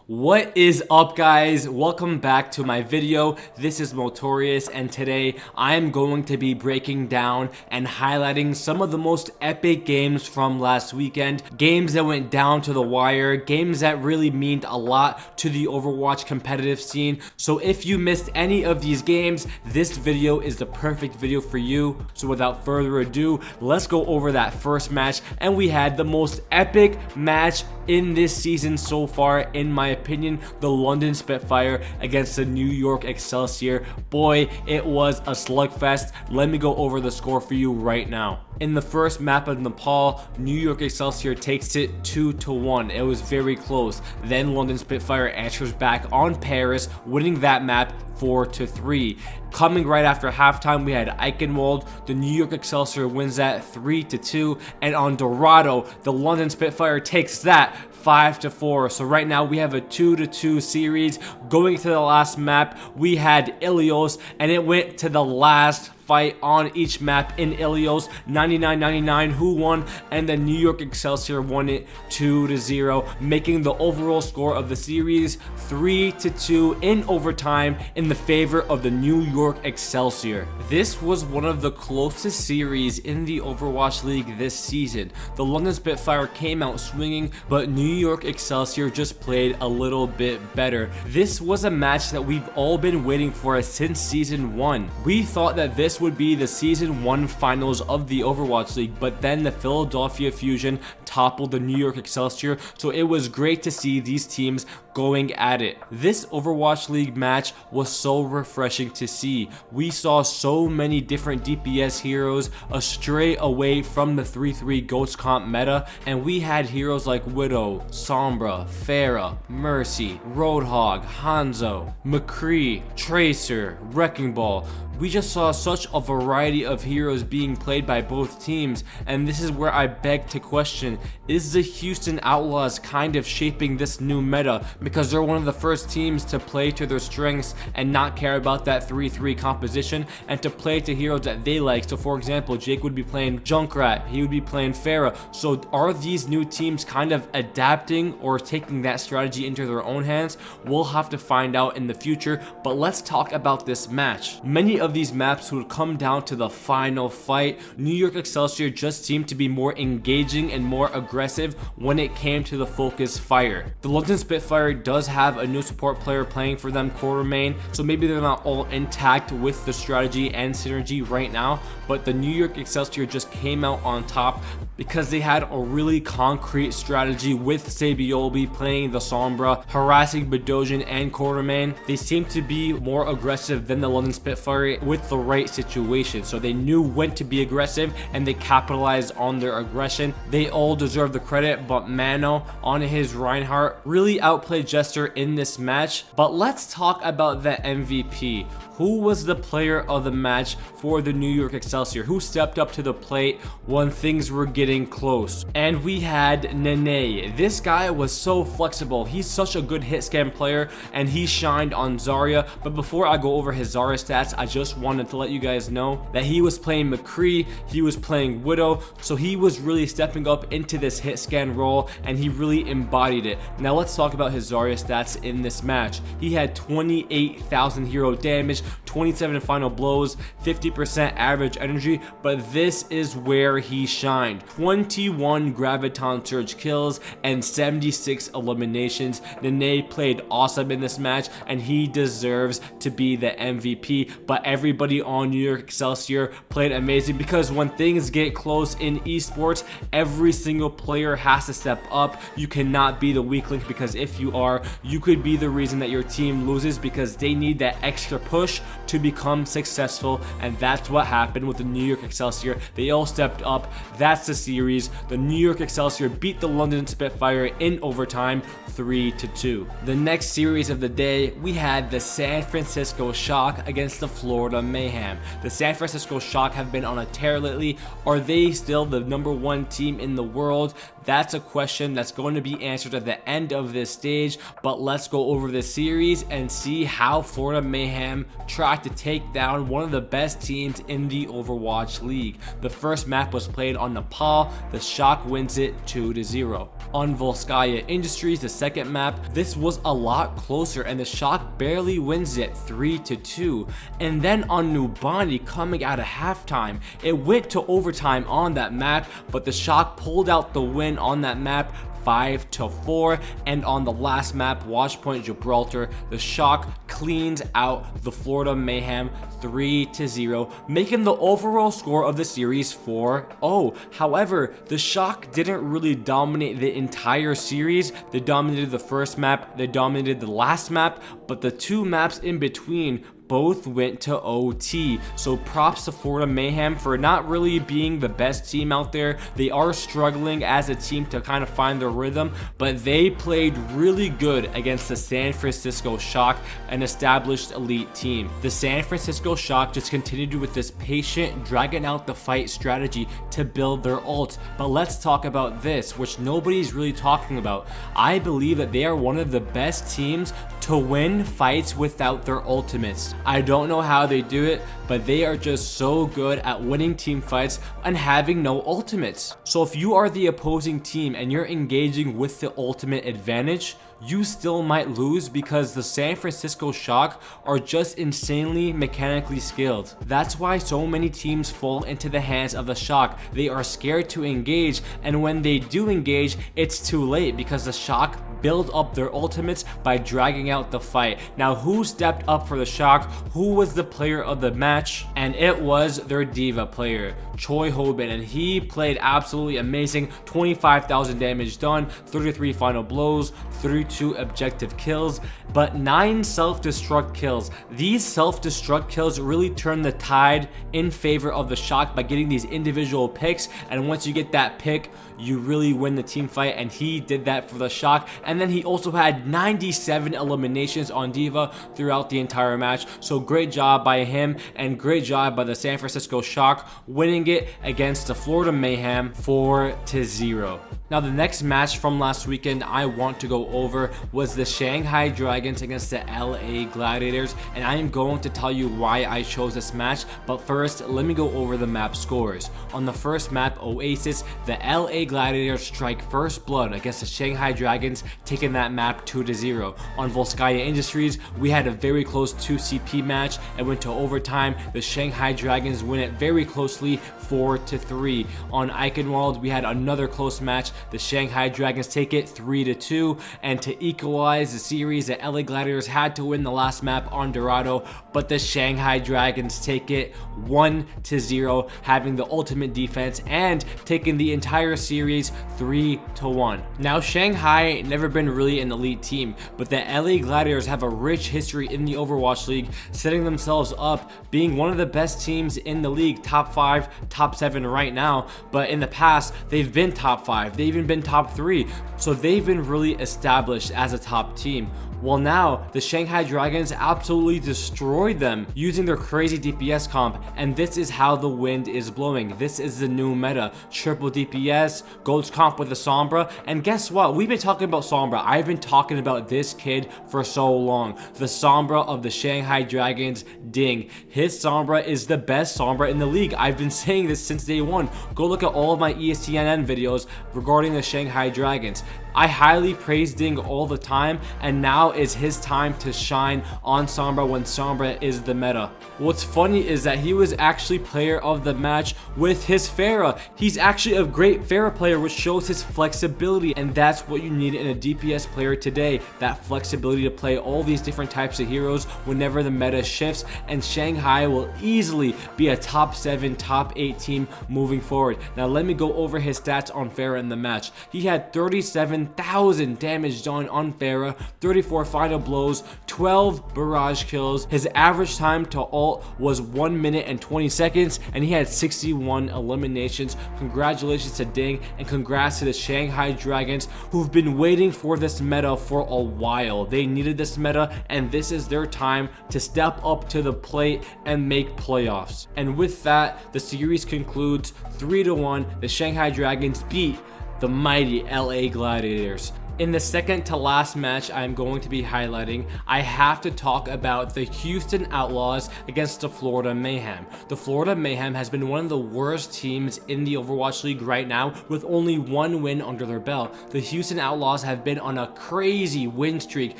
What is up, guys? Welcome back to my video. This is Motorious, and today I am going to be breaking down and highlighting some of the most epic games from last weekend. Games that went down to the wire, games that really mean a lot to the Overwatch competitive scene. So if you missed any of these games, this video is the perfect video for you. So without further ado, let's go over that first match. And we had the most epic match in this season so far, in my opinion, the London Spitfire against the New York Excelsior. Boy, it was a slugfest. Let me go over the score for you right now. In the first map of Nepal, New York Excelsior takes it 2-1. It was very close. Then London Spitfire answers back on Paris, winning that map 4-3. Coming right after halftime, we had Eichenwald. The New York Excelsior wins that 3-2. And on Dorado, the London Spitfire takes that 5-4. So right now we have a 2-2 series. Going to the last map, we had Ilios, and it went to the last fight on each map in Ilios, 99-99. Who won? And the New York Excelsior won it 2-0, making the overall score of the series 3-2 in overtime in the favor of the New York Excelsior. This was one of the closest series in the Overwatch League this season. The London Spitfire came out swinging, but New York Excelsior just played a little bit better. This was a match that we've all been waiting for since season 1. We thought that this would be the season 1 finals of the Overwatch League, but then the Philadelphia Fusion toppled the New York Excelsior, so it was great to see these teams going at it. This Overwatch League match was so refreshing to see. We saw so many different DPS heroes astray away from the 3-3 Ghost Comp meta, and we had heroes like Widow, Sombra, Pharah, Mercy, Roadhog, Hanzo, McCree, Tracer, Wrecking Ball. We just saw such a variety of heroes being played by both teams, and this is where I beg to question, is the Houston Outlaws kind of shaping this new meta? Because they're one of the first teams to play to their strengths and not care about that 3-3 composition, and to play to heroes that they like. So for example, Jake would be playing Junkrat, he would be playing Pharah. So are these new teams kind of adapting or taking that strategy into their own hands? We'll have to find out in the future, but let's talk about this match. Many of these maps would come down to the final fight. New York Excelsior just seemed to be more engaging and more aggressive when it came to the focus fire. The London Spitfire does have a new support player playing for them, Quartermain, so maybe they're not all intact with the strategy and synergy right now, but the New York Excelsior just came out on top because they had a really concrete strategy with Sabioli playing the Sombra, harassing Bedosian and Quartermain. They seemed to be more aggressive than the London Spitfire with the right situation, so they knew when to be aggressive and they capitalized on their aggression. They all deserve the credit, but Mano on his Reinhardt really outplayed Jester in this match. But let's talk about the MVP. Who was the player of the match for the New York Excelsior? Who stepped up to the plate when things were getting close? And we had Nene. This guy was so flexible. He's such a good hit scan player, and he shined on Zarya. But before I go over his Zarya stats, I just wanted to let you guys know that he was playing McCree, he was playing Widow, so he was really stepping up into this hit scan role, and he really embodied it. Now let's talk about his Zarya stats in this match. He had 28,000 hero damage, 27 final blows, 50% average energy, but this is where he shined. 21 Graviton Surge kills and 76 eliminations. Nene played awesome in this match, and he deserves to be the MVP, but everybody on New York Excelsior played amazing, because when things get close in esports, every single player has to step up. You cannot be the weak link, because if you are, you could be the reason that your team loses, because they need that extra push to become successful, and that's what happened with the New York Excelsior. They all stepped up. That's the series. The New York Excelsior beat the London Spitfire in overtime 3-2. The next series of the day, we had the San Francisco Shock against the Florida Mayhem. The San Francisco Shock have been on a tear lately. Are they still the #1 team in the world? That's a question that's going to be answered at the end of this stage, but let's go over the series and see how Florida Mayhem tried try to take down one of the best teams in the Overwatch League. The first map was played on Nepal. The Shock wins it 2-0. On Volskaya Industries, the second map, this was a lot closer and the Shock barely wins it 3-2. And then on Nubani, coming out of halftime, it went to overtime on that map, but the Shock pulled out the win on that map 5-4. And on the last map, Watchpoint Gibraltar, the Shock cleans out the Florida Mayhem 3-0, making the overall score of the series 4-0. However, the Shock didn't really dominate the entire series. They dominated the first map, they dominated the last map, but the two maps in between both went to OT. So props to Florida Mayhem for not really being the best team out there. They are struggling as a team to kind of find their rhythm, but they played really good against the San Francisco Shock, an established elite team. The San Francisco Shock just continued with this patient, dragging out the fight strategy to build their ult. But let's talk about this, which nobody's really talking about. I believe that they are one of the best teams to win fights without their ultimates. I don't know how they do it, but they are just so good at winning team fights and having no ultimates. So if you are the opposing team and you're engaging with the ultimate advantage, you still might lose because the San Francisco Shock are just insanely mechanically skilled. That's why so many teams fall into the hands of the Shock. They are scared to engage, and when they do engage, it's too late because the Shock build up their ultimates by dragging out the fight. Now, who stepped up for the Shock? Who was the player of the match? And it was their diva player, Choi Hoban, and he played absolutely amazing. 25,000 damage done, 33 final blows, 32 objective kills, but 9 self-destruct kills. These self-destruct kills really turn the tide in favor of the Shock by getting these individual picks, and once you get that pick, you really win the team fight, and he did that for the Shock. And then he also had 97 eliminations on Diva throughout the entire match. So great job by him, and great job by the San Francisco Shock winning it against the Florida Mayhem 4-0. Now, the next match from last weekend I want to go over was the Shanghai Dragons against the LA Gladiators, and I am going to tell you why I chose this match. But first, let me go over the map scores. On the first map, Oasis, the LA Gladiators strike first blood against the Shanghai Dragons, taking that map 2-0. On Volskaya Industries, we had a very close 2CP match and went to overtime. The Shanghai Dragons win it very closely 4-3. On Eichenwald, we had another close match. The Shanghai Dragons take it 3-2, and to equalize the series, the LA Gladiators had to win the last map on Dorado, but the Shanghai Dragons take it 1-0, having the ultimate defense and taking the entire series 3-1. Now, Shanghai never been really an elite team, but the LA Gladiators have a rich history in the Overwatch League, setting themselves up being one of the best teams in the league, top 5, top 7 right now, but in the past they've been top 5, they've even been top 3, so they've been really established as a top team. Well, now the Shanghai Dragons absolutely destroyed them using their crazy DPS comp, and this is how the wind is blowing. This is the new meta. Triple DPS, Gold's comp with the Sombra, and guess what? We've been talking about Sombra. I've been talking about this kid for so long. The Sombra of the Shanghai Dragons, ding. His Sombra is the best Sombra in the league. I've been saying this since day one. Go look at all of my ESTNN videos regarding the Shanghai Dragons. I highly praise Ding all the time, and now is his time to shine on Sombra when Sombra is the meta. What's funny is that he was actually player of the match with his Pharah. He's actually a great Pharah player, which shows his flexibility, and that's what you need in a DPS player today, that flexibility to play all these different types of heroes whenever the meta shifts, and Shanghai will easily be a top 7, top 8 team moving forward. Now let me go over his stats on Pharah in the match. He had 37,000 damage done on Pharah, 34 final blows, 12 barrage kills. His average time to ult was 1 minute and 20 seconds, and he had 61 eliminations. Congratulations to Ding, and congrats to the Shanghai Dragons, who've been waiting for this meta for a while. They needed this meta, and this is their time to step up to the plate and make playoffs. And with that, the series concludes 3-1. The Shanghai Dragons beat the mighty LA Gladiators. In the second to last match I'm going to be highlighting, I have to talk about the Houston Outlaws against the Florida Mayhem. The Florida Mayhem has been one of the worst teams in the Overwatch League right now, with only one win under their belt. The Houston Outlaws have been on a crazy win streak,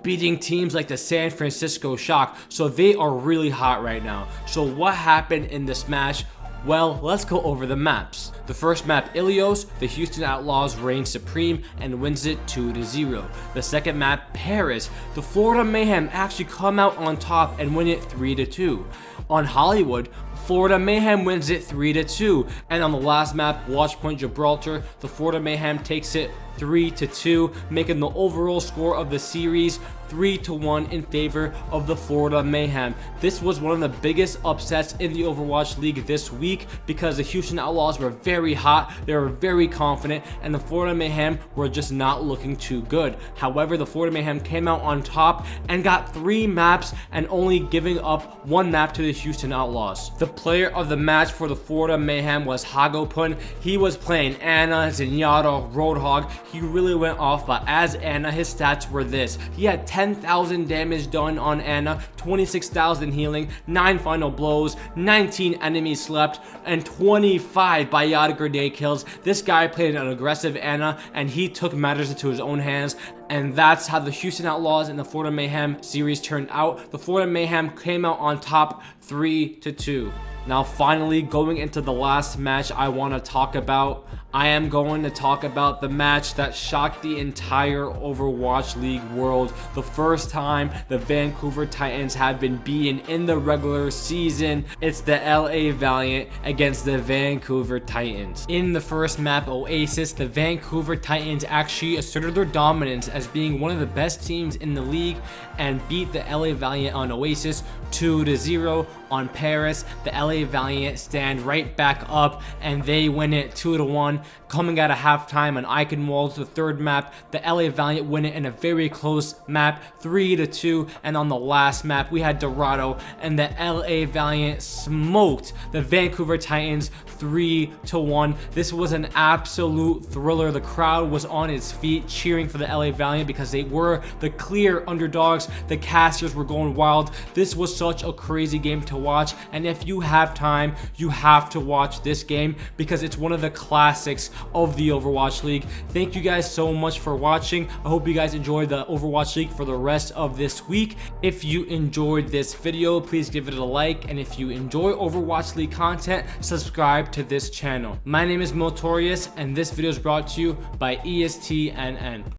beating teams like the San Francisco Shock, so they are really hot right now. So what happened in this match? Well, let's go over the maps. The first map, Ilios, the Houston Outlaws reign supreme and wins it 2-0. The second map, Paris, the Florida Mayhem actually come out on top and win it 3-2. On Hollywood, Florida Mayhem wins it 3-2. And on the last map, Watchpoint Gibraltar, the Florida Mayhem takes it 3-2, making the overall score of the series 3-1 in favor of the Florida Mayhem. This was one of the biggest upsets in the Overwatch League this week because the Houston Outlaws were very hot, they were very confident, and the Florida Mayhem were just not looking too good. However, the Florida Mayhem came out on top and got 3 maps and only giving up 1 map to the Houston Outlaws. The player of the match for the Florida Mayhem was Hagopun. He was playing Ana, Zenyatta, Roadhog. He really went off, but as Ana, his stats were this. He had 10,000 damage done on Ana, 26,000 healing, 9 final blows, 19 enemies slept, and 25 biotic grenade kills. This guy played an aggressive Ana, and he took matters into his own hands. And that's how the Houston Outlaws and the Florida Mayhem series turned out. The Florida Mayhem came out on top 3-2. Now finally, going into the last match I want to talk about, I am going to talk about the match that shocked the entire Overwatch League world. The first time the Vancouver Titans have been beaten in the regular season. It's the LA Valiant against the Vancouver Titans. In the first map, Oasis, the Vancouver Titans actually asserted their dominance as being one of the best teams in the league and beat the LA Valiant on Oasis 2-0. On Paris, the LA Valiant stand right back up and they win it 2-1. Coming out of halftime on Eichenwald's the third map, the LA Valiant win it in a very close map 3-2. And on the last map, we had Dorado and the LA Valiant smoked the Vancouver Titans 3-1. This was an absolute thriller. The crowd was on its feet cheering for the LA Valiant because they were the clear underdogs. The casters were going wild. This was such a crazy game to watch, and if you have time, you have to watch this game because it's one of the classics of the Overwatch League. Thank you guys so much for watching. I hope you guys enjoyed the Overwatch League for the rest of this week. If you enjoyed this video, please give it a like, and if you enjoy Overwatch League content, subscribe to this channel. My name is Motorius, and this video is brought to you by ESTNN.